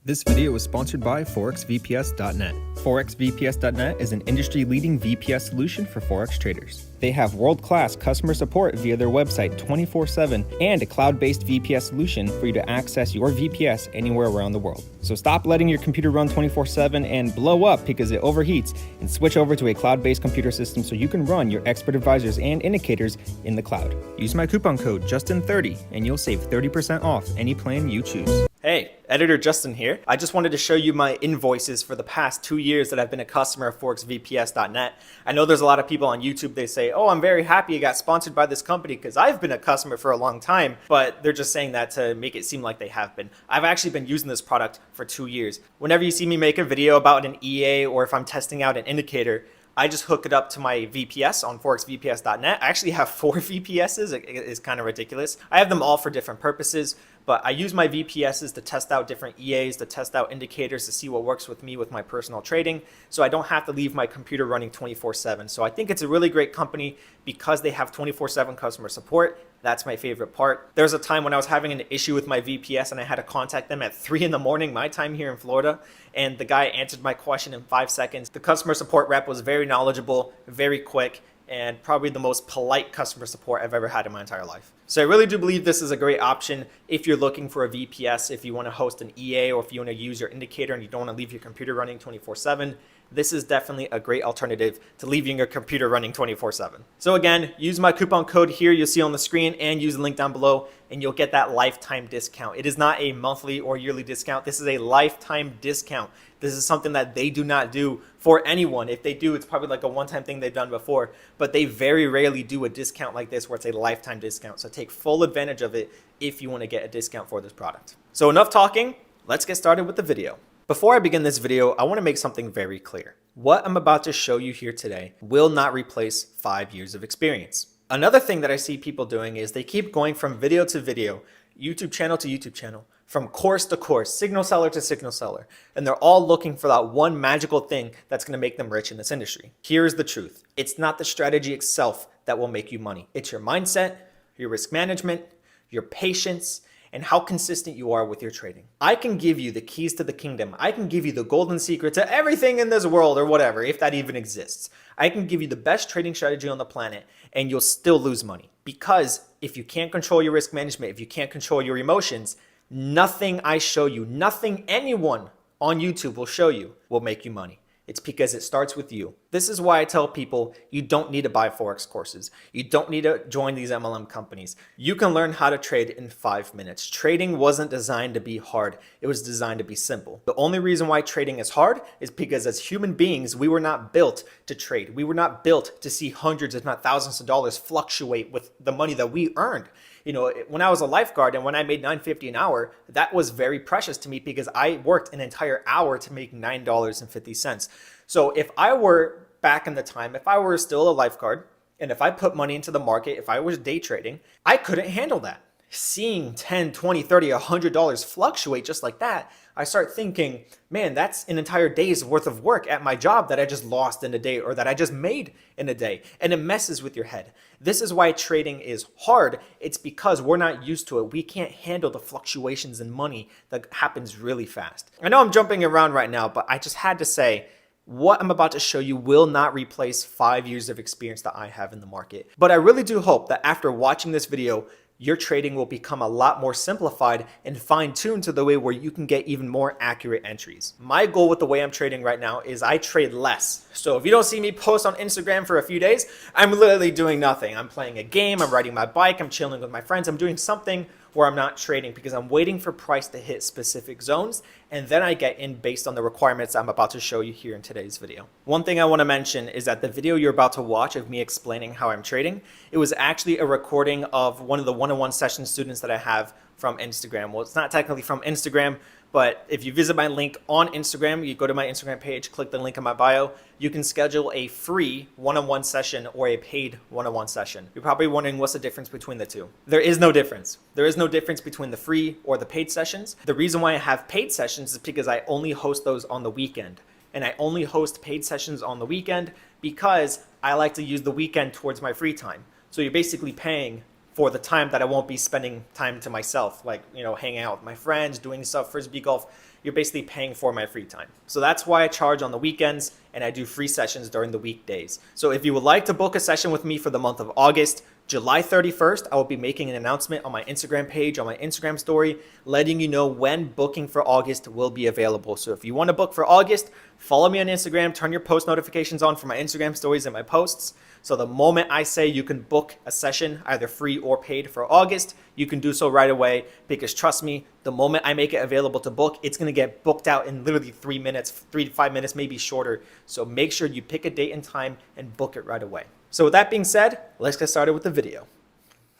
This video is sponsored by ForexVPS.net. ForexVPS.net is an industry-leading VPS solution for Forex traders. They have world-class customer support via their website 24/7 and a cloud-based VPS solution for you to access your VPS anywhere around the world. So stop letting your computer run 24/7 and blow up because it overheats, and switch over to a cloud-based computer system so you can run your expert advisors and indicators in the cloud. Use my coupon code JUSTIN30 and you'll save 30% off any plan you choose. Hey, Editor Justin here. I just wanted to show you my invoices for the past 2 years that I've been a customer of ForexVPS.net. I know there's a lot of people on YouTube, they say, oh, I'm very happy I got sponsored by this company because I've been a customer for a long time, but they're just saying that to make it seem like they have been. I've actually been using this product for 2 years. Whenever you see me make a video about an EA or if I'm testing out an indicator, I just hook it up to my VPS on ForexVPS.net. I actually have 4 VPSs. It's kind of ridiculous. I have them all for different purposes, but I use my VPSs to test out different EAs, to test out indicators, to see what works with me with my personal trading, so I don't have to leave my computer running 24/7. So I think it's a really great company because they have 24/7 customer support. That's my favorite part. There's a time when I was having an issue with my VPS and I had to contact them at 3 in the morning, my time here in Florida, and the guy answered my question in 5 seconds. The customer support rep was very knowledgeable, very quick, and probably the most polite customer support I've ever had in my entire life. So I really do believe this is a great option if you're looking for a VPS, if you want to host an EA, or if you want to use your indicator and you don't want to leave your computer running 24/7. This is definitely a great alternative to leaving your computer running 24/7. So again, use my coupon code here you'll see on the screen and use the link down below and you'll get that lifetime discount. It is not a monthly or yearly discount. This is a lifetime discount. This is something that they do not do for anyone. If they do, it's probably like a one-time thing they've done before, but they very rarely do a discount like this where it's a lifetime discount. So take full advantage of it if you want to get a discount for this product. So enough talking, let's get started with the video. Before I begin this video, I want to make something very clear. What I'm about to show you here today will not replace 5 years of experience. Another thing that I see people doing is they keep going from video to video, YouTube channel to YouTube channel, from course to course, signal seller to signal seller, and they're all looking for that one magical thing that's going to make them rich in this industry. Here's the truth. It's not the strategy itself that will make you money. It's your mindset, your risk management, your patience, and how consistent you are with your trading. I can give you the keys to the kingdom. I can give you the golden secret to everything in this world or whatever, if that even exists. I can give you the best trading strategy on the planet and you'll still lose money. Because if you can't control your risk management, if you can't control your emotions, nothing I show you, nothing anyone on YouTube will show you will make you money. It's because it starts with you. This is why I tell people you don't need to buy Forex courses. You don't need to join these MLM companies. You can learn how to trade in 5 minutes. Trading wasn't designed to be hard. It was designed to be simple. The only reason why trading is hard is because as human beings, we were not built to trade. We were not built to see hundreds, if not thousands of dollars fluctuate with the money that we earned. You know, when I was a lifeguard and when I made $9.50 an hour, that was very precious to me because I worked an entire hour to make $9.50. So if I were back in the time, if I were still a lifeguard, and if I put money into the market, if I was day trading, I couldn't handle that. Seeing 10, 20, 30, $100 fluctuate just like that, I start thinking, man, that's an entire day's worth of work at my job that I just lost in a day or that I just made in a day. And it messes with your head. This is why trading is hard. It's because we're not used to it. We can't handle the fluctuations in money that happens really fast. I know I'm jumping around right now, but I just had to say, what I'm about to show you will not replace 5 years of experience that I have in the market. But I really do hope that after watching this video, your trading will become a lot more simplified and fine-tuned to the way where you can get even more accurate entries. My goal with the way I'm trading right now is I trade less. So if you don't see me post on Instagram for a few days, I'm literally doing nothing. I'm playing a game, I'm riding my bike, I'm chilling with my friends, I'm doing something where I'm not trading because I'm waiting for price to hit specific zones and then I get in based on the requirements I'm about to show you here in today's video. One thing I want to mention is that the video you're about to watch of me explaining how I'm trading, it was actually a recording of one of the one-on-one session students that I have from Instagram. Well, it's not technically from Instagram, but if you visit my link on Instagram, you go to my Instagram page, click the link in my bio, you can schedule a free one-on-one session or a paid one-on-one session. You're probably wondering what's the difference between the two. There is no difference. There is no difference between the free or the paid sessions. The reason why I have paid sessions is because I only host those on the weekend. And I only host paid sessions on the weekend because I like to use the weekend towards my free time. So you're basically paying for the time that I won't be spending time to myself, like, you know, hanging out with my friends, doing stuff, frisbee golf, you're basically paying for my free time. So that's why I charge on the weekends and I do free sessions during the weekdays. So if you would like to book a session with me for the month of August, July 31st, I will be making an announcement on my Instagram page, on my Instagram story, letting you know when booking for August will be available. So if you want to book for August, follow me on Instagram, turn your post notifications on for my Instagram stories and my posts. So the moment I say you can book a session, either free or paid for August, you can do so right away, because trust me, the moment I make it available to book, it's going to get booked out in literally 3 minutes, 3 to 5 minutes, maybe shorter. So make sure you pick a date and time and book it right away. So with that being said, let's get started with the video.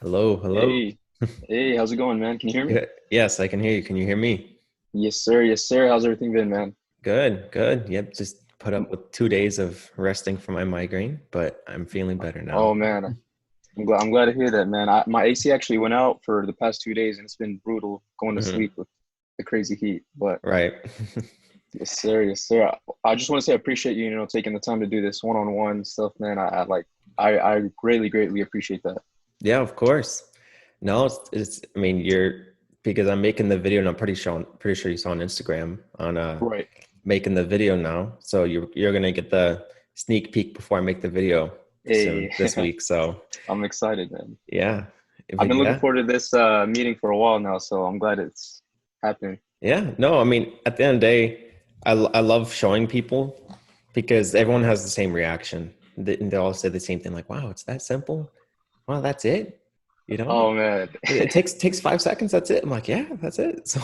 Hello. Hey, hey, how's it going, man? Can you hear me? Yes, I can hear you. Can you hear me? Yes, sir. Yes, sir. How's everything been, man? Good. Yep, just put up with 2 days of resting from my migraine, but I'm feeling better now. Oh man, I'm glad to hear that, man. My AC actually went out for the past 2 days, and it's been brutal going to Mhm. sleep with the crazy heat. But Right. yes, sir. Yes, sir. I just want to say I appreciate you, taking the time to do this one-on-one stuff, man. I greatly appreciate that. Yeah, of course. No, I mean, because I'm making the video, and I'm pretty sure you saw on Instagram on Right. making the video now. So you're gonna get the sneak peek before I make the video soon Hey, this week. So I'm excited, man. yeah, I've but been looking yeah. forward to this meeting for a while now, so I'm glad it's happening. Yeah, no, I mean, at the end of the day, I love showing people because everyone has the same reaction. They all say the same thing, like, "Wow, it's that simple. Wow, that's it." You know, Oh man, it takes 5 seconds. That's it. I'm like, yeah, that's it. So,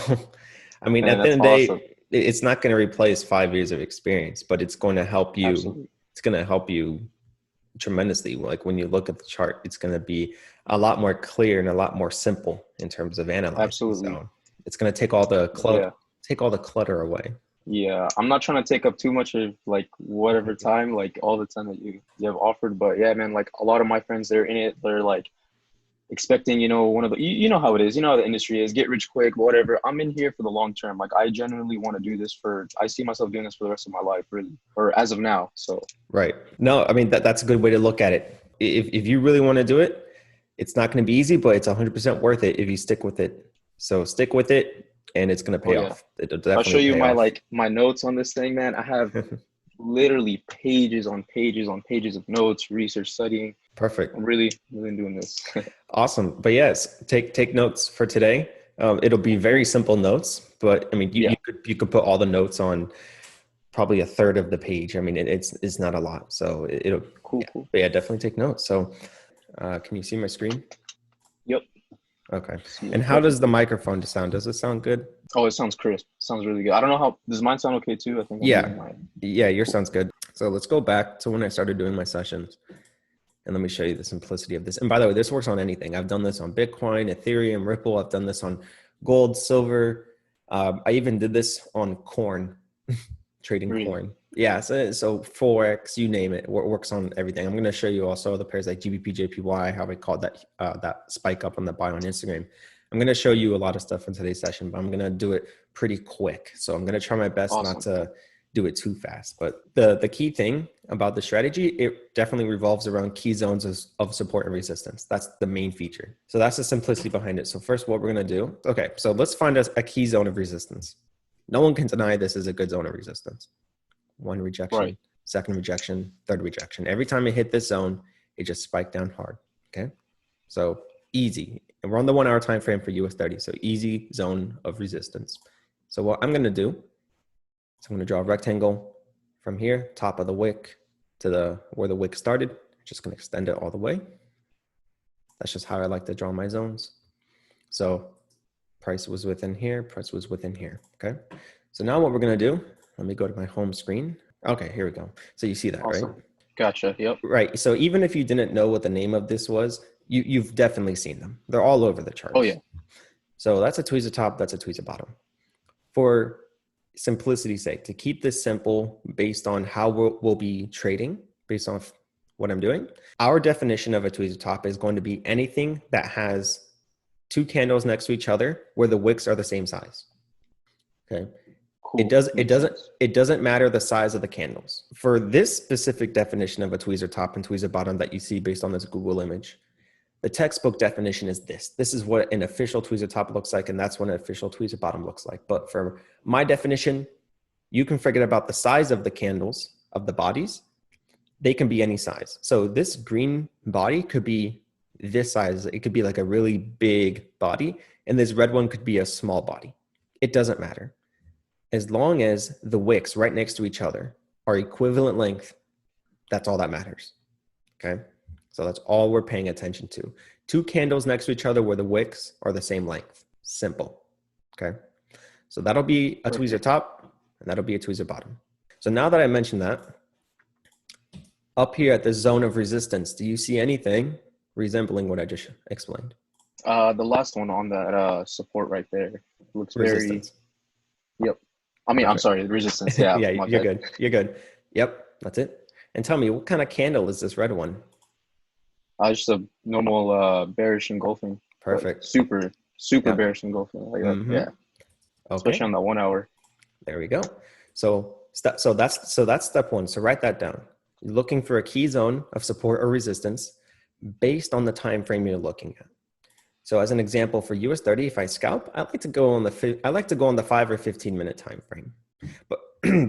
I mean, man, at the that's end of the day, awesome. it's not going to replace 5 years of experience, but it's going to help you. Absolutely. It's going to help you tremendously. Like when you look at the chart, it's going to be a lot more clear and a lot more simple in terms of analyzing. Absolutely. So it's going to Yeah. take all the clutter away. Yeah. I'm not trying to take up too much of like whatever time, like all the time that you have offered. But yeah, man, like a lot of my friends, they're in it. They're like expecting, one of the, you know how it is, you know how the industry is, get rich quick, whatever. I'm in here for the long term. Like I genuinely want to do this I see myself doing this for the rest of my life, really, or as of now. So Right. No, I mean that's a good way to look at it. If you really want to do it, it's not going to be easy, but it's 100% worth it if you stick with it. So stick with it, and it's going to oh pay yeah. off. It'll I'll show definitely you pay off. my notes on this thing, man. I have literally pages on pages on pages of notes, research, studying. Perfect. I'm really doing this. Awesome. But yes, take notes for today. It'll be very simple notes, but I mean, Yeah, you could put all the notes on probably a third of the page. I mean, it's not a lot, so it'll cool, yeah. cool. But yeah, definitely take notes. So, can you see my screen? Yep, Okay. see And it how does the perfectly. microphone sound? Does it sound good? Oh, it sounds crisp. Sounds really good. I don't know how does mine sound okay too? I think I'm Yeah. using mine. Yeah, yours Cool. sounds good. So let's go back to when I started doing my sessions. And let me show you the simplicity of this. And by the way, this works on anything. I've done this on Bitcoin, Ethereum, Ripple. I've done this on gold, silver. I even did this on corn, trading Really? corn. Yeah, so Forex, you name it, works on everything. I'm going to show you also the pairs like GBP, JPY, how I called that spike up on the buy on Instagram. I'm going to show you a lot of stuff in today's session, but I'm going to do it pretty quick. So I'm going to try my best not Awesome. to do it too fast. But the key thing about the strategy, it definitely revolves around key zones of support and resistance. That's the main feature. So that's the simplicity behind it. So first, what we're going to do, okay, so let's find a key zone of resistance. No one can deny this is a good zone of resistance. One Right. rejection, second rejection, third rejection. Every time it hit this zone, it just spiked down hard. Okay. So easy. And we're on the 1 hour time frame for US30. So easy zone of resistance. So what I'm going to do is I'm going to draw a rectangle from here, top of the wick to where the wick started. Just going to extend it all the way. That's just how I like to draw my zones. So price was within here, price was within here. Okay. So now what we're going to do, let me go to my home screen. Okay, here we go. So you see that, right? Awesome. Gotcha. Yep. Right. So even if you didn't know what the name of this was, you've definitely seen them. They're all over the Oh yeah. charts. So that's a tweezer top, that's a tweezer bottom. For simplicity's sake, to keep this simple based on how we'll be trading, based on what I'm doing, our definition of a tweezer top is going to be anything that has two candles next to each other where the wicks are the same size. Okay. Cool. Makes sense. It doesn't matter the size of the candles. For this specific definition of a tweezer top and tweezer bottom that you see based on this Google image, The textbook definition is this. This is what an official tweezer top looks like, and that's what an official tweezer bottom looks like. But for my definition, you can forget about the size of the candles, of the bodies. They can be any size. So this green body could be this size. It could be like a really big body, and this red one could be a small body. It doesn't matter. As long as the wicks right next to each other are equivalent length, that's all that matters, okay? So that's all we're paying attention to. Two candles next to each other where the wicks are the same length. Simple, okay? So that'll be a tweezer top, and that'll be a tweezer bottom. So now that I mentioned that, up here at the zone of resistance, do you see anything resembling what I just explained? The last one on that support right there looks Resistance. very. Yep. I mean, Okay. I'm sorry, resistance. Yeah. Yeah, my you're bad. good. You're good. Yep, that's it. And tell me, what kind of candle is this red one? Just a normal bearish engulfing. Like, Perfect. super Yeah. bearish engulfing. Like Mhm. that. Yeah. Okay. Especially on that 1 hour. There we go. So that's step one. So write that down. You're looking for a key zone of support or resistance based on the time frame you're looking at. So as an example for US30, if I scalp, I like to go on the 5 or 15 minute time frame. But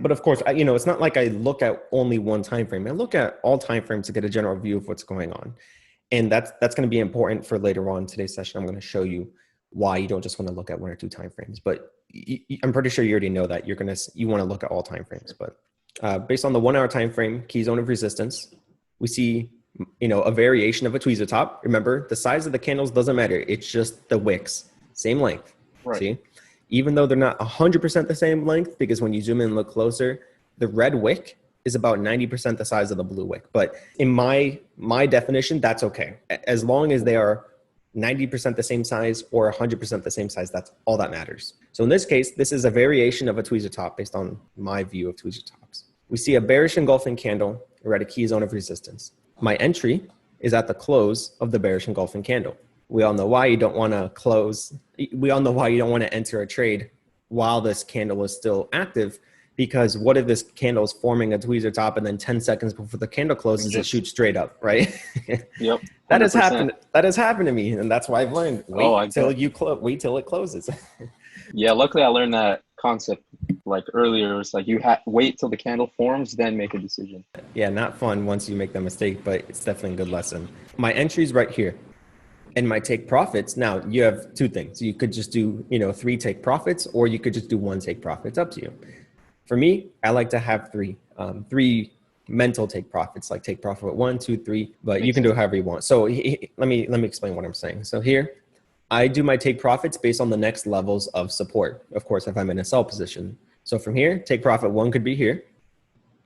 but of course, it's not like I look at only one time frame. I look at all time frames to get a general view of what's going on. And that's going to be important for later on in today's session. I'm going to show you why you don't just want to look at one or two time frames. But I'm pretty sure you already know that you want to look at all time frames. But based on the 1 hour time frame, key zone of resistance, we see a variation of a tweezer top. Remember, the size of the candles doesn't matter. It's just the wicks, same length. Right. See, even though they're not 100% the same length, because when you zoom in and look closer, the red wick is about 90% the size of the blue wick. But in my definition, that's okay. As long as they are 90% the same size or 100% the same size, that's all that matters. So in this case, this is a variation of a tweezer top based on my view of tweezer tops. We see a bearish engulfing candle. We're at a key zone of resistance. My entry is at the close of the bearish engulfing candle. We all know why you don't want to close. We all know why you don't want to enter a trade while this candle is still active, because what if this candle is forming a tweezer top and then 10 seconds before the candle closes, it shoots straight up, right? Yep. That has 100%. happened. That has happened to me, and that's why I've learned. Wait till it closes. Yeah, luckily I learned that concept like earlier. It's like you wait till the candle forms, then make a decision. Yeah, not fun once you make the mistake, but it's definitely a good lesson. My entry's right here, and my take profits. Now you have two things. You could just do 3 take profits, or you could just do 1 take profit. It's up to you. For me, I like to have three mental take profits, like take profit 1, 2, 3. But you can do it however you want. So let me explain what I'm saying. So here, I do my take profits based on the next levels of support. Of course, if I'm in a sell position. So from here, take profit 1 could be here.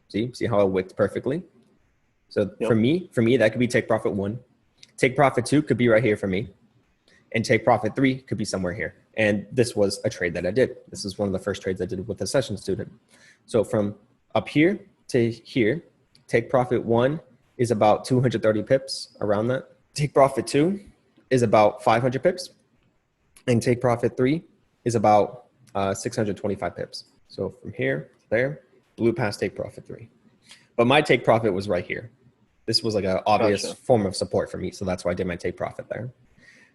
See how it wicked perfectly. So Yep. for me, that could be take profit 1. Take profit 2 could be right here for me. And take profit 3 could be somewhere here. And this was a trade that I did. This is one of the first trades I did with a session student. So from up here to here, take profit 1 is about 230 pips, around that. Take profit 2 is about 500 pips. And take profit 3 is about 625 pips. So from here to there, blew past take profit 3. But my take profit was right here. This was like an obvious form of support for me. So that's why I did my take profit there.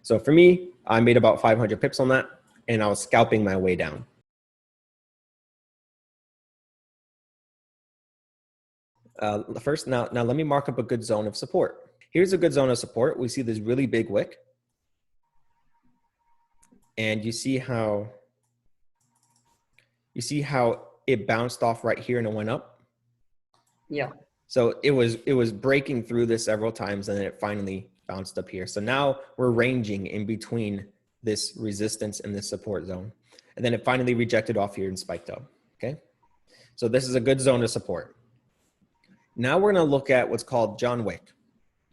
So for me, I made about 500 pips on that, and I was scalping my way down. First, now let me mark up a good zone of support. Here's a good zone of support. We see this really big wick. And you see how it bounced off right here and it went up? Yeah. So it was breaking through this several times, and then it finally bounced up here. So now we're ranging in between this resistance and this support zone. And then it finally rejected off here and spiked up, okay? So this is a good zone of support. Now we're gonna look at what's called John Wick.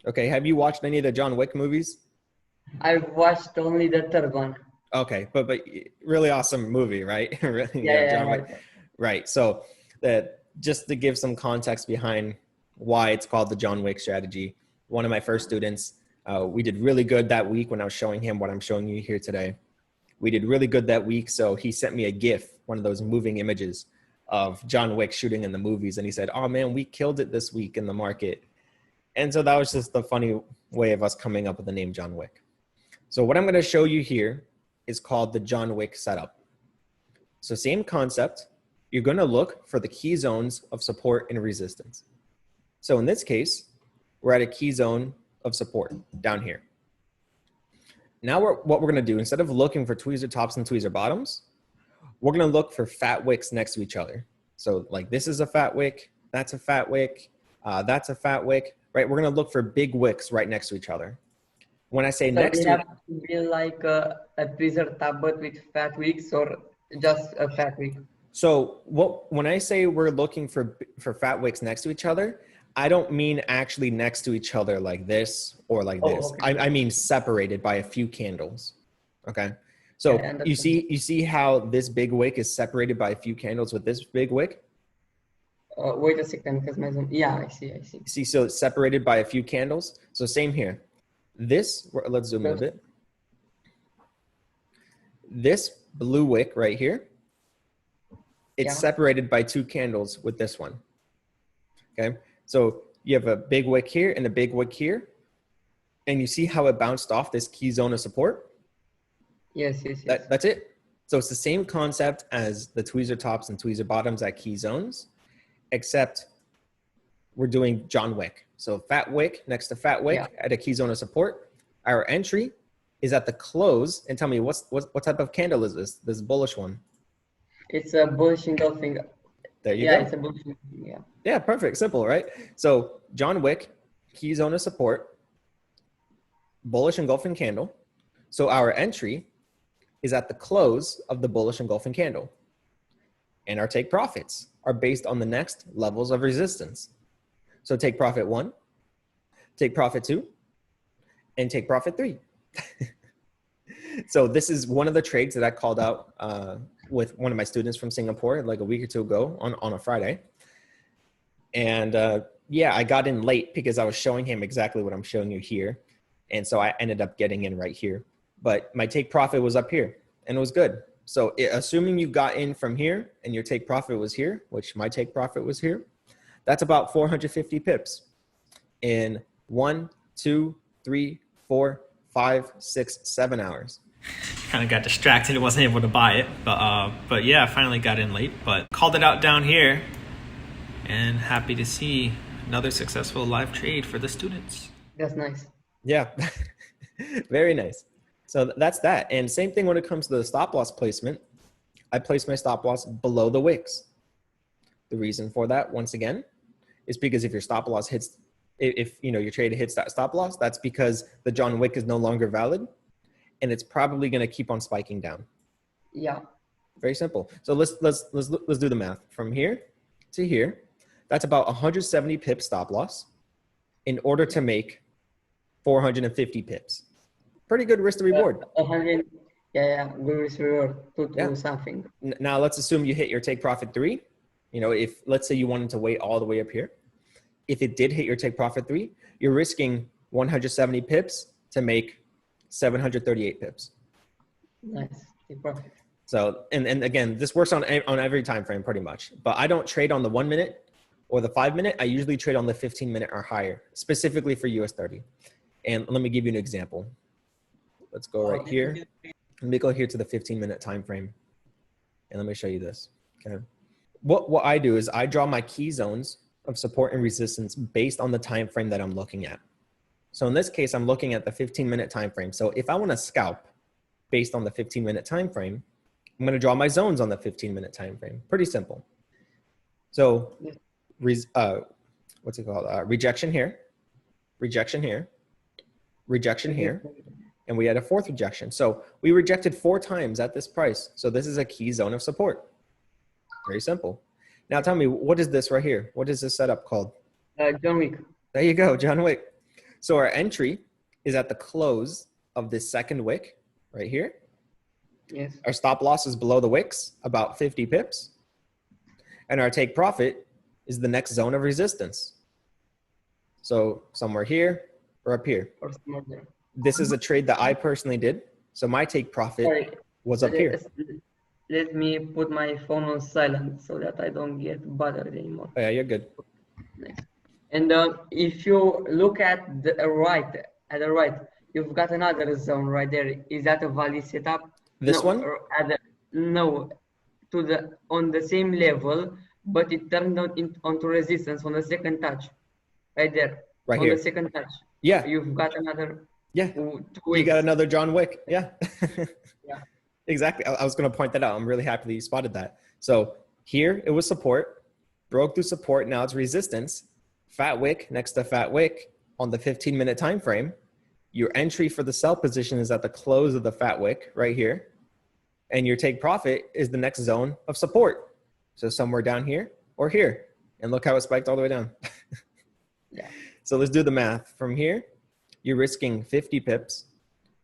Okay, have you watched any of the John Wick movies? I've watched only the third one. Okay, but really awesome movie, right? Really, Yeah, John Wick. Right, so just to give some context behind why it's called the John Wick strategy, one of my first students, we did really good that week when I was showing him what I'm showing you here today. We did really good that week, so he sent me a GIF, one of those moving images of John Wick shooting in the movies, and he said, "Oh man, we killed it this week in the market." And so that was just the funny way of us coming up with the name John Wick. So what I'm going to show you here is called the John Wick setup. So same concept. You're going to look for the key zones of support and resistance. So in this case, we're at a key zone of support down here. Now what we're going to do, instead of looking for tweezer tops and tweezer bottoms, we're going to look for fat wicks next to each other. So like this is a fat wick, that's a fat wick, that's a fat wick, right? We're going to look for big wicks right next to each other. When I say So next they to have to be like a tweezer top but with fat wicks or just a fat wick? So when I say we're looking for fat wicks next to each other, I don't mean actually next to each other like this or like this. Okay. I mean separated by a few candles. Okay. So Yeah, you see how this big wick is separated by a few candles with this big wick? Wait a second, because my zoom. Yeah, I see. See, so it's separated by a few candles. So same here. This, let's zoom in a bit. This blue wick right here, it's separated by two candles with this one. Okay. So you have a big wick here and a big wick here. And you see how it bounced off this key zone of support? Yes. That's it. So it's the same concept as the tweezer tops and tweezer bottoms at key zones, except we're doing John Wick. So fat wick next to fat wick at a key zone of support. Our entry is at the close. And tell me, what type of candle is this? This bullish one. It's a bullish engulfing. There you go. Yeah, it's a bullish engulfing, Yeah, perfect. Simple, right? So John Wick, key zone of support, bullish engulfing candle. So our entry is at the close of the bullish engulfing candle. And our take profits are based on the next levels of resistance. So take profit 1, take profit 2, and take profit 3. So this is one of the trades that I called out with one of my students from Singapore like a week or two ago on a Friday. And I got in late because I was showing him exactly what I'm showing you here. And so I ended up getting in right here. But my take profit was up here and it was good. So assuming you got in from here and your take profit was here, which my take profit was here, that's about 450 pips in 1, 2, 3, 4, 5, 6, 7 hours. Kind of got distracted, wasn't able to buy it, but yeah, I finally got in late, but called it out down here and happy to see another successful live trade for the students. That's nice. Yeah, very nice. So that's that. And same thing when it comes to the stop loss placement. I place my stop loss below the wicks. The reason for that, once again, is because if your stop loss hits, if your trade hits that stop loss, that's because the John Wick is no longer valid, and it's probably going to keep on spiking down. Yeah. Very simple. So let's do the math from here to here. That's about 170 pips stop loss in order to make 450 pips. Pretty good risk to reward. 100. Good risk to reward to something. Now let's assume you hit your take profit 3. If let's say you wanted to wait all the way up here, if it did hit your take profit 3, you're risking 170 pips to make 738 pips. Nice. Take profit. So, and again, this works on every time frame pretty much, but I don't trade on the 1 minute or the 5 minute. I usually trade on the 15 minute or higher, specifically for US30. And let me give you an example. Let's go right here. Let me go here to the 15 minute time frame. And let me show you this. Okay. What I do is I draw my key zones of support and resistance based on the time frame that I'm looking at. So in this case, I'm looking at the 15 minute time frame. So if I want to scalp based on the 15 minute time frame, I'm going to draw my zones on the 15 minute time frame. Pretty simple. So what's it called? Rejection here, rejection here, rejection here, and we had a fourth rejection. So we rejected 4 times at this price. So this is a key zone of support. Very simple. Now tell me, what is this right here? What is this setup called? John Wick. There you go, John Wick. So our entry is at the close of this second wick right here. Yes. Our stop loss is below the wicks, about 50 pips. And our take profit is the next zone of resistance. So somewhere here or up here. Or somewhere there. This is a trade that I personally did. So my take profit was up here. Let me put my phone on silent so that I don't get bothered anymore. Oh, yeah, you're good. Nice. And if you look at the right at the right, you've got another zone right there. Is that a valid setup? This No, one? or no, on the same level, but it turned onto resistance on the second touch, right there, Right on the here. second touch. Yeah. You've got another Yeah. 2 You got weeks. another John Wick. Yeah. Yeah. Exactly. I was going to point that out. I'm really happy that you spotted that. So here it was support, broke through support. Now it's resistance. Fat wick next to fat wick on the 15-minute time frame. Your entry for the sell position is at the close of the fat wick right here. And your take profit is the next zone of support. So somewhere down here or here. And look how it spiked all the way down. Yeah. So let's do the math. From here, you're risking 50 pips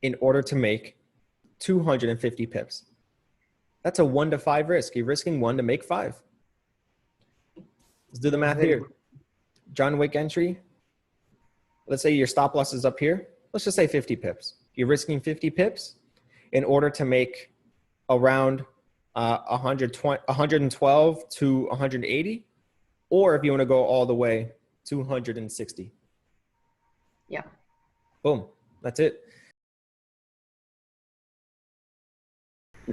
in order to make 250 pips. That's a 1 to 5 risk. You're risking 1 to make 5. Let's do the math Very here. good. John Wick entry. Let's say your stop loss is up here. Let's just say 50 pips. You're risking 50 pips in order to make around 112 to 180. Or if you want to go all the way, 260. Yeah. Boom. That's it.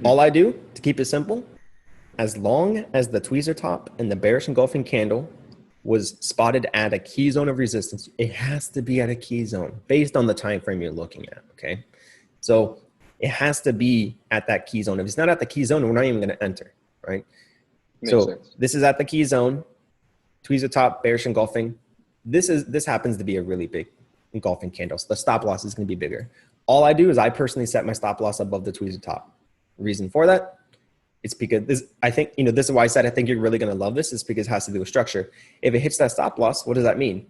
All I do to keep it simple, as long as the tweezer top and the bearish engulfing candle was spotted at a key zone of resistance, it has to be at a key zone based on the time frame you're looking at, okay? So it has to be at that key zone. If it's not at the key zone, we're not even going to enter, right? Makes sense. This is at the key zone, tweezer top, bearish engulfing. This happens to be a really big engulfing candle. So the stop loss is going to be bigger. All I do is I personally set my stop loss above the tweezer top. Reason for that, it's because this is why I said I think you're really going to love this, is because it has to do with structure. If it hits that stop loss, what does that mean?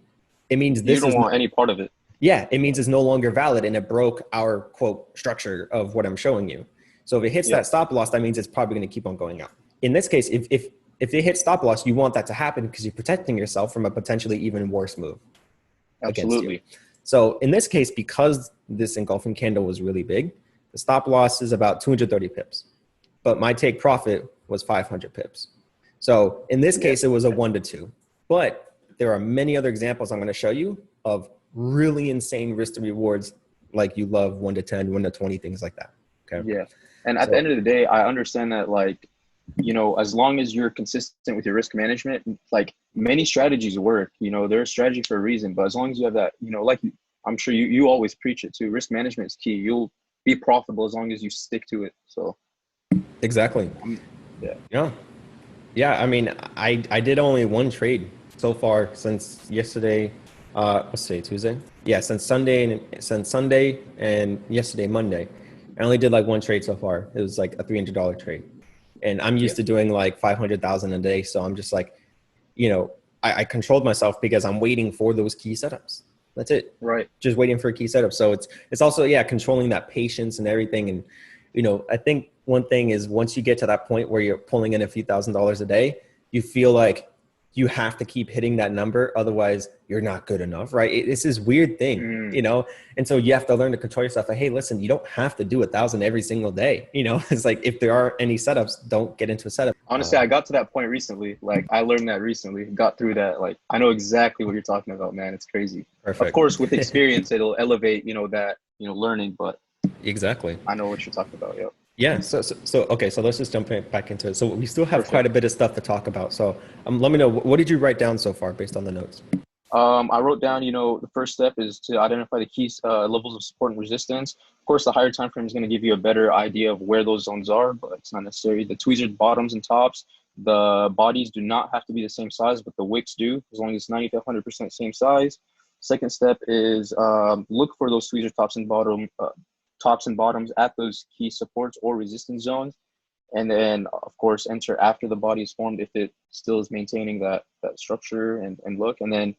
It means this You don't want any part of it. Yeah, it means it's no longer valid and it broke our quote structure of what I'm showing you. So if it hits that stop loss, that means it's probably going to keep on going up. In this case, if they hit stop loss, you want that to happen because you're protecting yourself from a potentially even worse move. Absolutely. So in this case, because this engulfing candle was really big, the stop loss is about 230 pips, but my take profit was 500 pips. So in this case, it was a 1 to 2, but there are many other examples I'm going to show you of really insane risk to rewards. Like you love 1 to 10, 1 to 20, things like that. Okay. Yeah. And at the end of the day, I understand that, like, you know, as long as you're consistent with your risk management, like many strategies work, you know, they're a strategy for a reason, but as long as you have that, you know, like I'm sure you always preach it too, risk management is key. You'll be profitable as long as you stick to it. So exactly. Yeah. I mean, I did only one trade so far since yesterday. Let's say Tuesday. Yeah. Since Sunday and yesterday, Monday, I only did like one trade so far. It was like a $300 trade. And I'm used to doing like 500,000 a day. So I'm just like, you know, I controlled myself because I'm waiting for those key setups. That's it. Right. Just waiting for a key setup. So it's also, controlling that patience and everything. And, you know, I think one thing is once you get to that point where you're pulling in a few $1,000s a day, you feel like you have to keep hitting that number. Otherwise you're not good enough. Right. It's this weird thing, you know? And so you have to learn to control yourself. Like, hey, listen, you don't have to do 1,000 every single day. You know, it's like, if there are any setups, don't get into a setup. Honestly, I got to that point recently. Like I learned that recently, got through that. Like I know exactly what you're talking about, man. It's crazy. Perfect. Of course, with experience, it'll elevate, you know, that, you know, learning, but exactly. I know what you're talking about. Yep. Yeah. So okay. So let's just jump back into it. So we still have quite a bit of stuff to talk about. So let me know, what did you write down so far based on the notes? I wrote down, you know, the first step is to identify the key levels of support and resistance. Of course, the higher time frame is going to give you a better idea of where those zones are, but it's not necessary. The tweezers, bottoms and tops, the bodies do not have to be the same size, but the wicks do, as long as it's 90 to 100% same size. Second step is look for those tweezers, tops and bottoms at those key supports or resistance zones. And then, of course, enter after the body is formed if it still is maintaining that structure and look. And then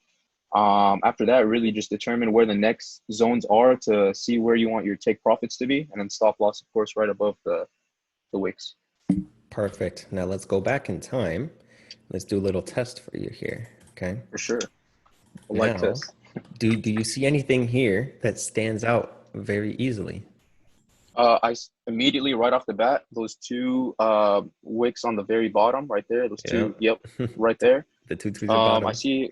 after that, really just determine where the next zones are to see where you want your take profits to be. And then stop loss, of course, right above the wicks. Perfect. Now let's go back in time. Let's do a little test for you here. Okay. For sure. I like this. Do you see anything here that stands out very easily? I immediately, right off the bat, those two wicks on the very bottom, right there. Those two, yep, right there. The two tweezers bottom. I see.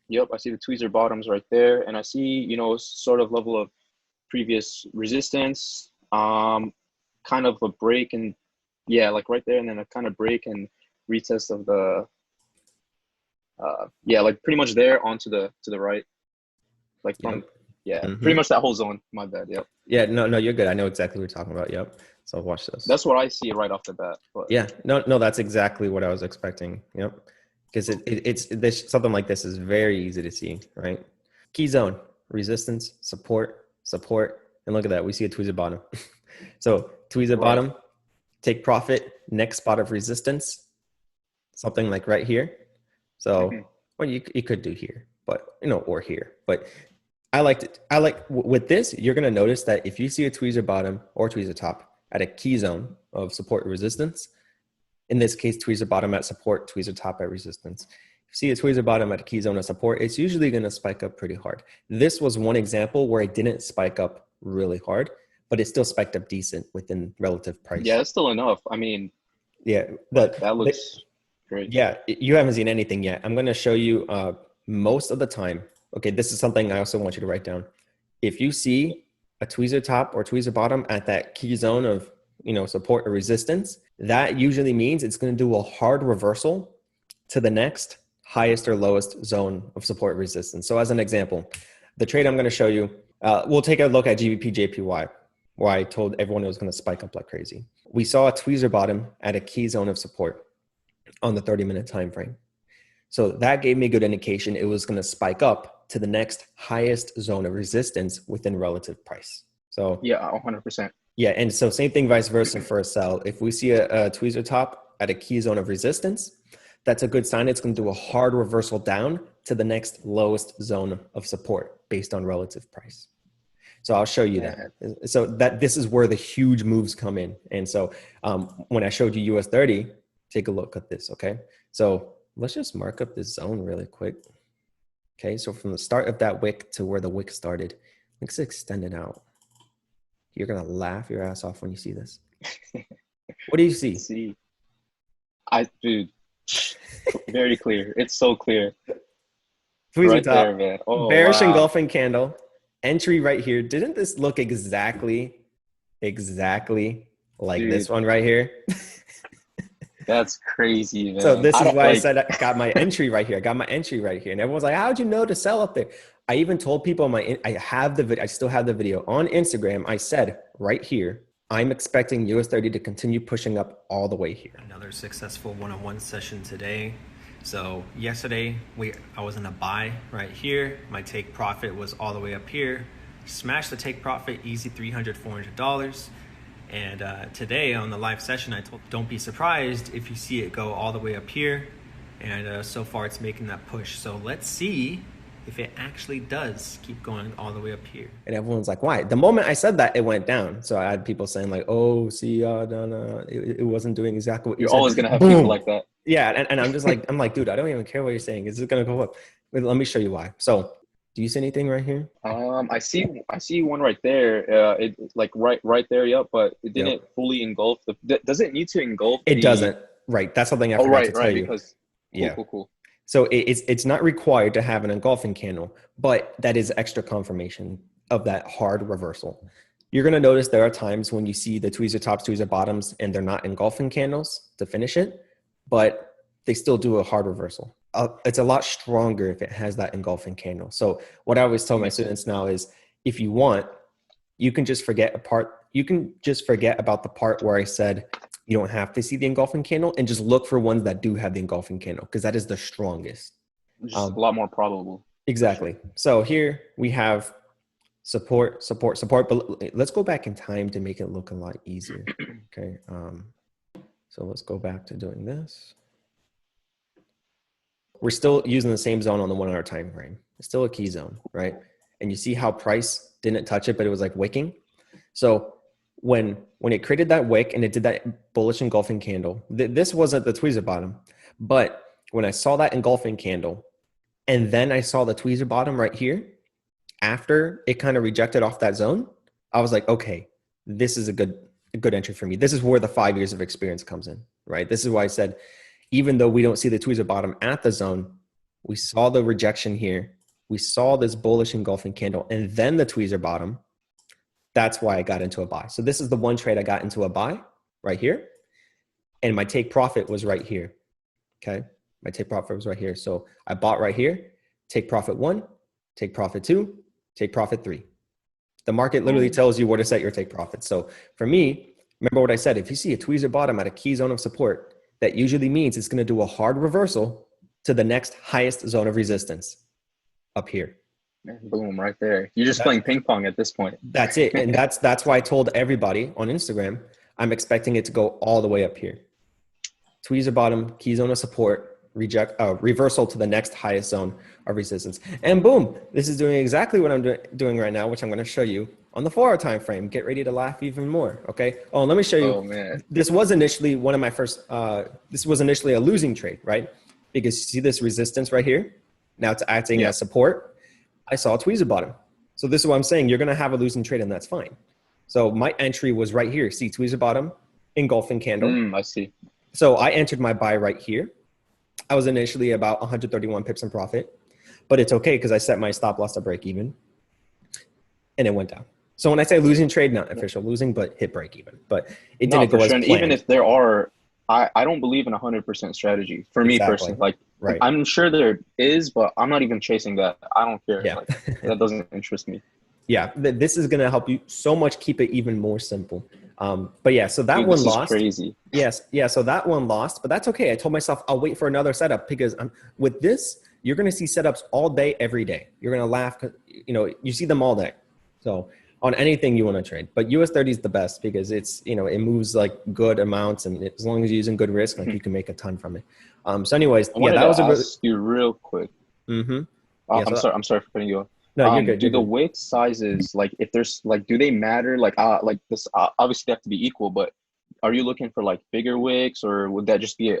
Yep, I see the tweezer bottoms right there, and I see, you know, sort of level of previous resistance, kind of a break, and yeah, like right there, and then a kind of break and retest of the, yeah, like pretty much there onto the right, like from, Yep. yeah, Mhm. pretty much that whole zone. My bad. Yep. Yeah, no, you're good. I know exactly what you're talking about. Yep. So watch this. That's what I see right off the bat. But Yeah, no, that's exactly what I was expecting. Yep. Because it's this, something like this is very easy to see, right? Key zone, resistance, support, and look at that. We see a tweezer bottom. So tweezer Right. bottom, take profit, next spot of resistance, something like right here. So, well, you could do here, but or here. But I like with this, you're going to notice that if you see a tweezer bottom or tweezer top at a key zone of support or resistance, in this case, tweezer bottom at support, tweezer top at resistance. If you see a tweezer bottom at a key zone of support, it's usually going to spike up pretty hard. This was one example where it didn't spike up really hard, but it still spiked up decent within relative price. yeah, it's still enough. I mean, yeah, that looks great. Yeah, you haven't seen anything yet. I'm going to show you most of the time. Okay, this is something I also want you to write down. If you see a tweezer top or tweezer bottom at that key zone of support or resistance, that usually means it's going to do a hard reversal to the next highest or lowest zone of support resistance. So as an example, the trade I'm going to show you, we'll take a look at GBP JPY, where I told everyone it was going to spike up like crazy. We saw a tweezer bottom at a key zone of support on the 30-minute time frame. So that gave me a good indication it was going to spike up to the next highest zone of resistance within relative price. So yeah, 100%. Yeah, and so same thing vice versa for a sell. If we see a tweezer top at a key zone of resistance, that's a good sign. It's going to do a hard reversal down to the next lowest zone of support based on relative price. So I'll show you that. So that this is where the huge moves come in. And so when I showed you US30, take a look at this, okay? So let's just mark up this zone really quick. Okay, so from the start of that wick to where the wick started, let's extend it out. You're gonna laugh your ass off when you see this. What do you see? Dude, very clear. It's so clear. Tweezer Right top, there, man. Oh, bearish wow. engulfing candle, entry right here. Didn't this look exactly like Dude, this one right here? That's crazy, man. So this is why I said I got my entry right here. I got my entry right here. And everyone's like, how'd you know to sell up there? I even told people I have the video. I still have the video on Instagram. I said right here, I'm expecting US30 to continue pushing up all the way here. Another successful one-on-one session today. So yesterday I was in a buy right here. My take profit was all the way up here. Smashed the take profit, easy $300, $400. And today on the live session, I told don't be surprised if you see it go all the way up here. And so far it's making that push. So let's see if it actually does keep going all the way up here. And everyone's like, why? The moment I said that, it went down. So I had people saying like, oh, see, no, it wasn't doing exactly what you You're said. always going to have Boom. people like that. Yeah, and I'm just like, dude, I don't even care what you're saying. Is it going to go up? Wait, let me show you why. So do you see anything right here? I see one right there. It like right there, yep, but it didn't fully engulf does it need to engulf? It doesn't. Right. That's something I forgot to tell you. Because cool. So it's not required to have an engulfing candle, but that is extra confirmation of that hard reversal. You're going to notice there are times when you see the tweezer tops, tweezer bottoms, and they're not engulfing candles to finish it, but they still do a hard reversal. It's a lot stronger if it has that engulfing candle. So what I always tell my students now is, if you want, you can just forget about the part where I said you don't have to see the engulfing candle, and just look for ones that do have the engulfing candle, because that is the strongest. Just a lot more probable. Exactly. So here we have support, but let's go back in time to make it look a lot easier. Okay. So let's go back to doing this. We're still using the same zone on the 1 hour time frame. It's still a key zone, right? And you see how price didn't touch it, but it was like wicking. So when it created that wick and it did that bullish engulfing candle, this wasn't the tweezer bottom, but when I saw that engulfing candle and then I saw the tweezer bottom right here, after it kind of rejected off that zone, I was like, okay, this is a good entry for me. This is where the 5 years of experience comes in, right? This is why I said, even though we don't see the tweezer bottom at the zone, We saw the rejection here. We saw this bullish engulfing candle and then the tweezer bottom. That's why I got into a buy. So this is the one trade I got into a buy right here. And my take profit was right here. Okay. My take profit was right here. So I bought right here, take profit 1, take profit 2, take profit 3. The market literally tells you where to set your take profit. So for me, remember what I said, if you see a tweezer bottom at a key zone of support, that usually means it's going to do a hard reversal to the next highest zone of resistance up here. Boom, right there. You're just playing ping pong at this point. That's it. And that's why I told everybody on Instagram, I'm expecting it to go all the way up here. Tweezer bottom, key zone of support, reversal to the next highest zone of resistance. And boom, this is doing exactly what I'm doing right now, which I'm going to show you on the 4-hour time frame. Get ready to laugh even more. Okay. Oh, let me show you. Oh, man. This was initially one of my first, this was initially a losing trade, right? Because you see this resistance right here. Now it's acting as support. I saw a tweezer bottom. So this is what I'm saying. You're going to have a losing trade and that's fine. So my entry was right here. See tweezer bottom, engulfing candle. I see. So I entered my buy right here. I was initially about 131 pips in profit, but it's okay because I set my stop loss to break even and it went down. So when I say losing trade, not official losing, but hit break even, but it didn't go as planned. Even if there are, I don't believe in 100% strategy for me personally. Like, I'm sure there is, but I'm not even chasing that. I don't care. Yeah. Like, that doesn't interest me. Yeah. This is going to help you so much. Keep it even more simple. But yeah, so that one lost. Crazy. Yes. Yeah. So that one lost, but that's okay. I told myself I'll wait for another setup because with this, you're going to see setups all day, every day. You're going to laugh. You know, you see them all day. So on anything you want to trade, but US30 is the best because it's, you know, it moves like good amounts and as long as you're using good risk, like you can make a ton from it. So anyways, yeah, that was ask you real quick. Yeah, I'm sorry for cutting you off. No, you're good. Do the wick sizes, like if there's like, do they matter? Like this, obviously they have to be equal, but are you looking for like bigger wicks or would that just be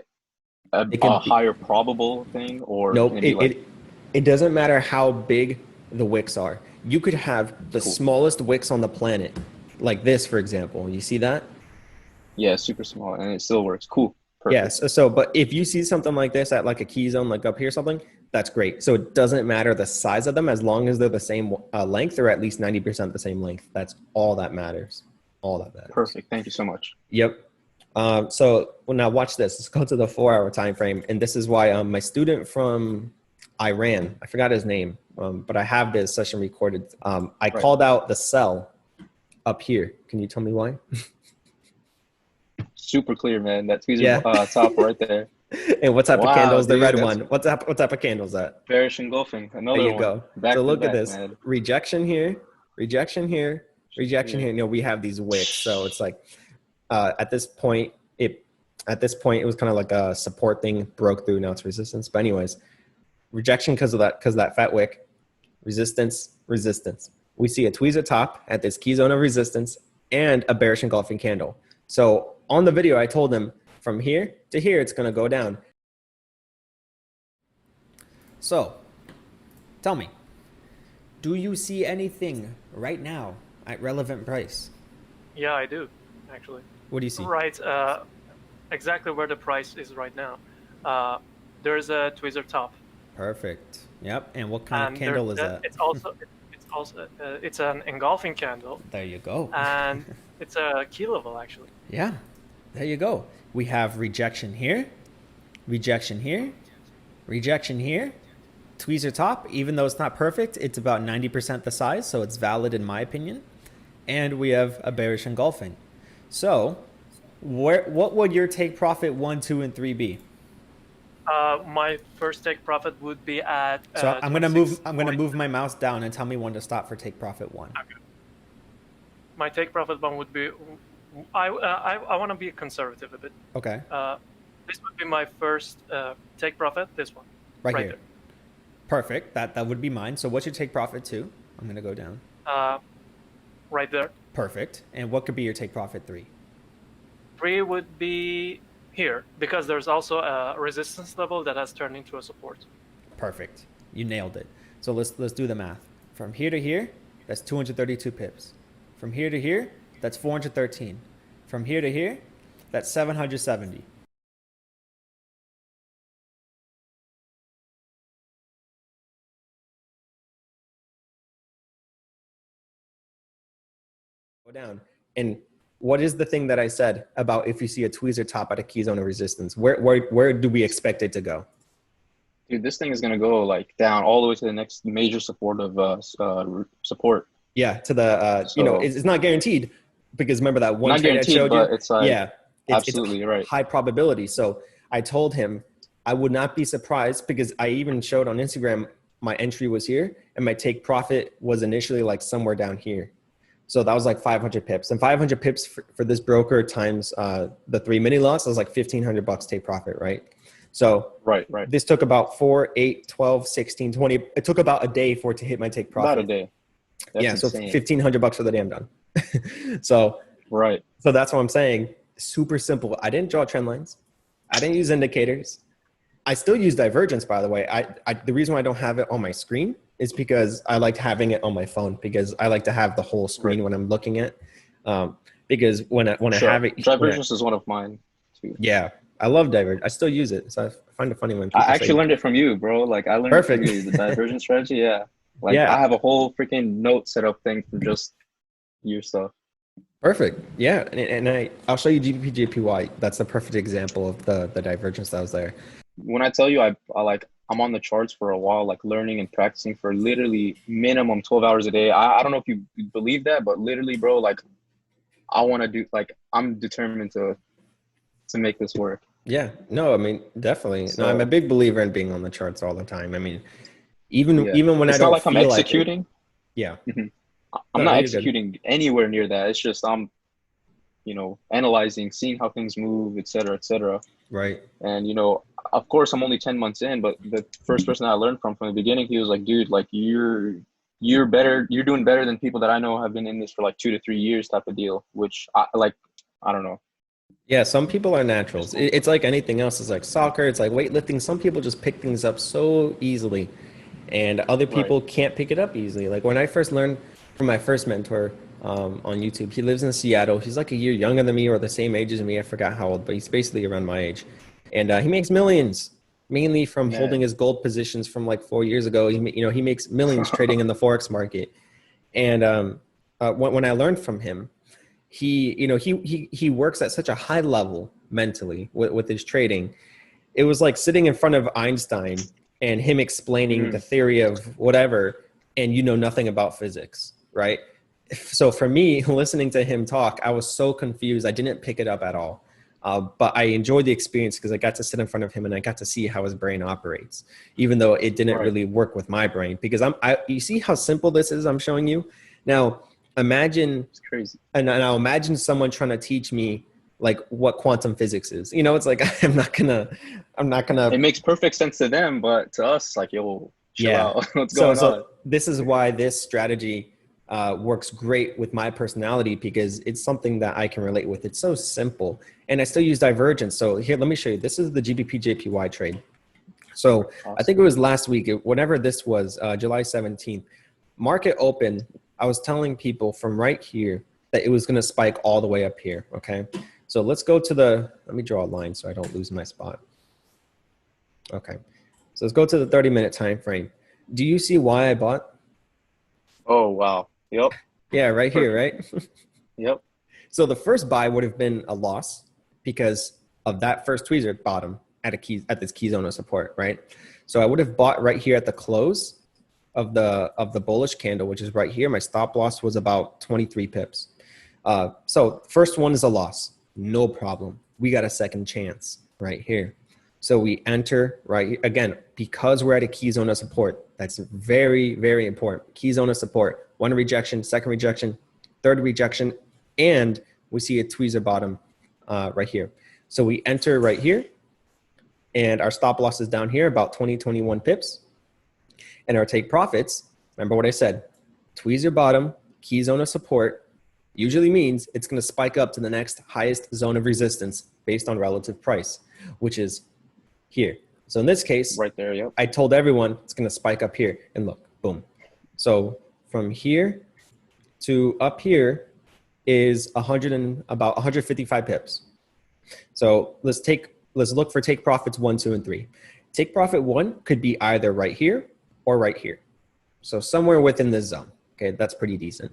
a higher probable thing? Or nope, it doesn't matter how big the wicks are. You could have the smallest wicks on the planet, like this, for example. You see that? Yeah, super small, and it still works. Cool. Perfect. Yes. So, but if you see something like this at like a key zone, like up here, something, that's great. So it doesn't matter the size of them as long as they're the same length or at least 90% the same length. That's all that matters. All that matters. Perfect. Thank you so much. Yep. So now watch this. Let's go to the 4-hour time frame, and this is why my student from Iran, I forgot his name, but I have this session recorded. I called out the sell up here. Can you tell me why? Super clear, man. That tweezer top right there. And what type of candle is the red one? What type of candle is that? Bearish engulfing. Another there you one. go. So look at this. Man. Rejection here, rejection here, rejection here. You know, we have these wicks. So it's like at this point, it was kind of like a support thing, broke through, now it's resistance. But anyways, rejection because of that fat wick, resistance. We see a tweezer top at this key zone of resistance and a bearish engulfing candle. So on the video, I told them from here to here, it's going to go down. So tell me, do you see anything right now at relevant price? Yeah, I do, actually. What do you see? Right, exactly where the price is right now. There's a tweezer top. Perfect. Yep. And what kind of candle is that? It's an engulfing candle. There you go. And it's a key level, actually. Yeah. There you go. We have rejection here, rejection here, rejection here, tweezer top. Even though it's not perfect, it's about 90% the size, so it's valid in my opinion. And we have a bearish engulfing. So what would your take profit 1, 2, and 3 be? My first take profit would be at. So I'm gonna move my mouse down and tell me when to stop for take profit 1. Okay. My take profit 1 would be. I want to be conservative a bit. Okay. This would be my first take profit. This one. Right here. There. Perfect. That would be mine. So what's your take profit 2? I'm gonna go down. Right there. Perfect. And what could be your take profit 3? 3 would be here because there's also a resistance level that has turned into a support. Perfect. You nailed it. So let's do the math. From here to here, that's 232 pips. From here to here, that's 413. From here to here, that's 770. down. And what is the thing that I said about if you see a tweezer top at a key zone of resistance? Where do we expect it to go? Dude, this thing is gonna go like down all the way to the next major support of support. Yeah, to the you know, it's not guaranteed because remember that one Not trade I guaranteed, showed you? but it's like yeah, absolutely right. High probability. So I told him I would not be surprised because I even showed on Instagram my entry was here and my take profit was initially like somewhere down here. So that was like 500 pips, and 500 pips for this broker times the 3 mini lots was like $1,500 take profit, right? So right. This took about 4, 8, 12, 16, 20. It took about a day for it to hit my take profit. About a day. That's yeah, so insane. $1,500 for the damn done. So right. So that's what I'm saying. Super simple. I didn't draw trend lines. I didn't use indicators. I still use divergence, by the way. The reason why I don't have it on my screen is because I like having it on my phone because I like to have the whole screen when I'm looking at. Because when I have it, divergence is one of mine too. Yeah, I love divergence. I still use it, so I find it funny when people I actually learned it from you, bro. Like I learned it from you, the divergence strategy. Yeah, like yeah. I have a whole freaking note set up thing from just your stuff. Perfect. Yeah, and I'll show you GBP JPY. That's the perfect example of the divergence that was there. When I tell you I'm on the charts for a while, like learning and practicing for literally minimum 12 hours a day. I don't know if you believe that, but literally, bro, like I want to do, like I'm determined to make this work. Yeah, no, I mean, definitely. So, no, I'm a big believer in being on the charts all the time. I mean, even when it's I don't like feel I'm executing. Like it, yeah. Mm-hmm. I'm not executing anywhere near that. It's just I'm, analyzing, seeing how things move, et cetera, et cetera. Right. And, of course, I'm only 10 months in, but the first person I learned from the beginning, he was like, dude, like you're better. You're doing better than people that I know have been in this for like 2 to 3 years type of deal, which I don't know. Yeah, some people are naturals. It's like anything else. It's like soccer. It's like weightlifting. Some people just pick things up so easily, and other people can't pick it up easily. Like when I first learned from my first mentor on YouTube, he lives in Seattle. He's like a year younger than me or the same age as me. I forgot how old, but he's basically around my age. And he makes millions, mainly from holding his gold positions from like 4 years ago. He makes millions trading in the Forex market. And when I learned from him, he works at such a high level mentally with his trading. It was like sitting in front of Einstein and him explaining the theory of whatever, and nothing about physics, right? So for me, listening to him talk, I was so confused. I didn't pick it up at all. But I enjoyed the experience because I got to sit in front of him and I got to see how his brain operates, even though it didn't really work with my brain. Because you see how simple this is I'm showing you? Now, imagine, it's crazy. And now imagine someone trying to teach me like what quantum physics is. It's like, I'm not gonna. It makes perfect sense to them, but to us, like, yo, chill out. What's going on? This is why this strategy works great with my personality because it's something that I can relate with. It's so simple, and I still use divergence. So here, let me show you. This is the GBP JPY trade. So awesome. I think it was last week, whenever this was, July 17th, market open. I was telling people from right here that it was going to spike all the way up here. Okay. So let's go to let me draw a line so I don't lose my spot. Okay. So let's go to the 30-minute time frame. Do you see why I bought? Oh, wow. Yep. Yeah, right here, right? Yep. So the first buy would have been a loss because of that first tweezer bottom at this key zone of support, right? So I would have bought right here at the close of the bullish candle, which is right here. My stop loss was about 23 pips. So first one is a loss. No problem. We got a second chance right here. So we enter right again, because we're at a key zone of support. That's very, very important. Key zone of support, one rejection, second rejection, third rejection, and we see a tweezer bottom right here. So we enter right here and our stop loss is down here about 20, 21 pips. And our take profits, remember what I said, tweezer bottom, key zone of support, usually means it's going to spike up to the next highest zone of resistance based on relative price, which is here. So in this case, right there, yep. I told everyone it's going to spike up here, and look, boom. So from here to up here is about 155 pips. So let's look for take profits 1, 2, and 3. Take profit 1 could be either right here or right here. So somewhere within this zone. Okay, that's pretty decent.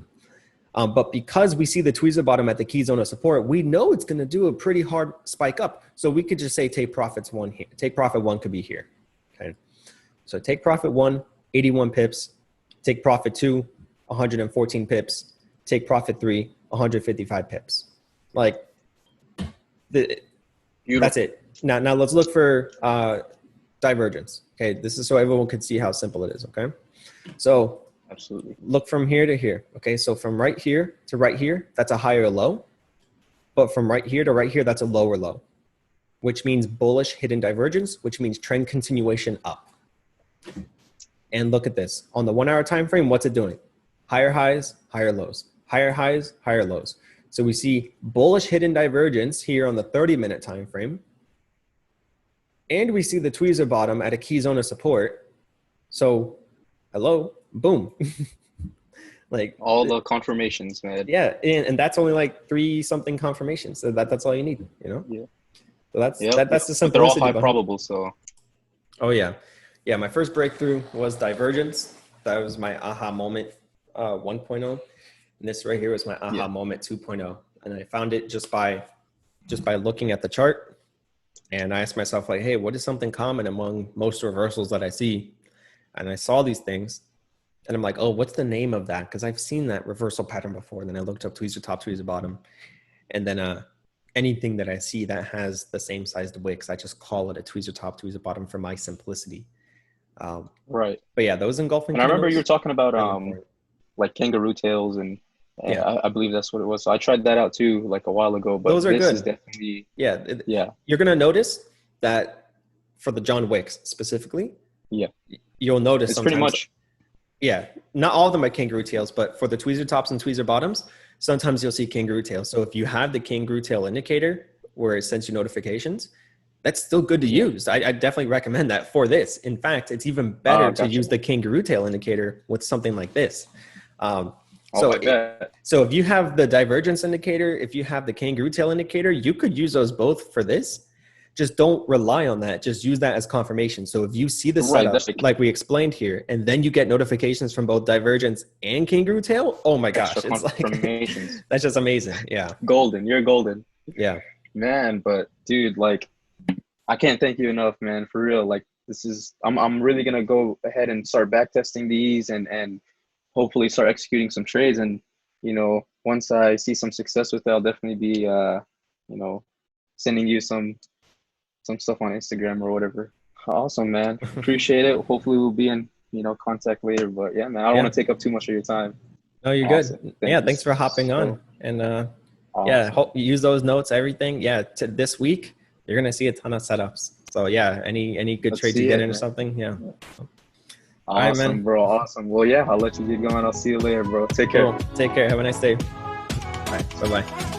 But because we see the tweezer bottom at the key zone of support, we know it's going to do a pretty hard spike up. So we could just say take profits one here. Take profit one could be here. Okay. So take profit one, 81 pips. Take profit two, 114 pips. Take profit three, 155 pips. Like that's it. Now let's look for divergence. Okay. This is so everyone can see how simple it is. Okay. So Absolutely. look from here to here. Okay, so from right here to right here, that's a higher low. But from right here to right here, that's a lower low, which means bullish hidden divergence, which means trend continuation up. And look at this. On the 1 hour time frame, what's it doing? Higher highs, higher lows. Higher highs, higher lows. So we see bullish hidden divergence here on the 30-minute time frame. And we see the tweezer bottom at a key zone of support. So hello, boom. Like all the confirmations, man. Yeah, and that's only like 3 something confirmations. So that's all you need, you know? Yeah. So that's Yep. that's the But they're all simplicity. high probable, so. Oh yeah. Yeah, my first breakthrough was divergence. That was my aha moment 1.0. And this right here was my aha moment 2.0. And I found it just by looking at the chart. And I asked myself, like, hey, what is something common among most reversals that I see? And I saw these things. And I'm like, oh, what's the name of that? Because I've seen that reversal pattern before. And then I looked up tweezer top, tweezer bottom. And then anything that I see that has the same sized wicks, I just call it a tweezer top, tweezer bottom for my simplicity. Right. But yeah, those engulfing. And I remember you were talking about important. like kangaroo tails and Yeah. I believe that's what it was. So I tried that out too like a while ago. But Those are this good. is definitely Yeah. You're gonna notice that for the John Wicks specifically. Yeah. You'll notice It's sometimes, pretty much. Yeah, not all of them are kangaroo tails, but for the tweezer tops and tweezer bottoms, sometimes you'll see kangaroo tails. So if you have the kangaroo tail indicator where it sends you notifications, that's still good to use. I definitely recommend that for this. In fact, it's even better to use the kangaroo tail indicator with something like this. So if you have the divergence indicator, if you have the kangaroo tail indicator, you could use those both for this. Just don't rely on that. Just use that as confirmation. So if you see the setup, like we explained here, and then you get notifications from both divergence and kangaroo tail, oh my gosh, it's like that's just amazing. Yeah, golden. You're golden. Yeah, man. But dude, like, I can't thank you enough, man. For real. Like, this is. I'm really gonna go ahead and start back testing these and hopefully start executing some trades. And you know, once I see some success with it, I'll definitely be you know, sending you some stuff on Instagram or whatever. Awesome, man. Appreciate it. Hopefully we'll be in, you know, contact later. But yeah, man, I don't want to take up too much of your time. No, you're good. Thanks for hopping on. And yeah, hope you use those notes, everything. Yeah, this week you're gonna see a ton of setups. So yeah, any good trades you get in or something. Yeah. Awesome, all right, man. Bro. Awesome. Well, yeah, I'll let you get going. I'll see you later, bro. Take care. Cool. Take care. Have a nice day. All right. Bye-bye.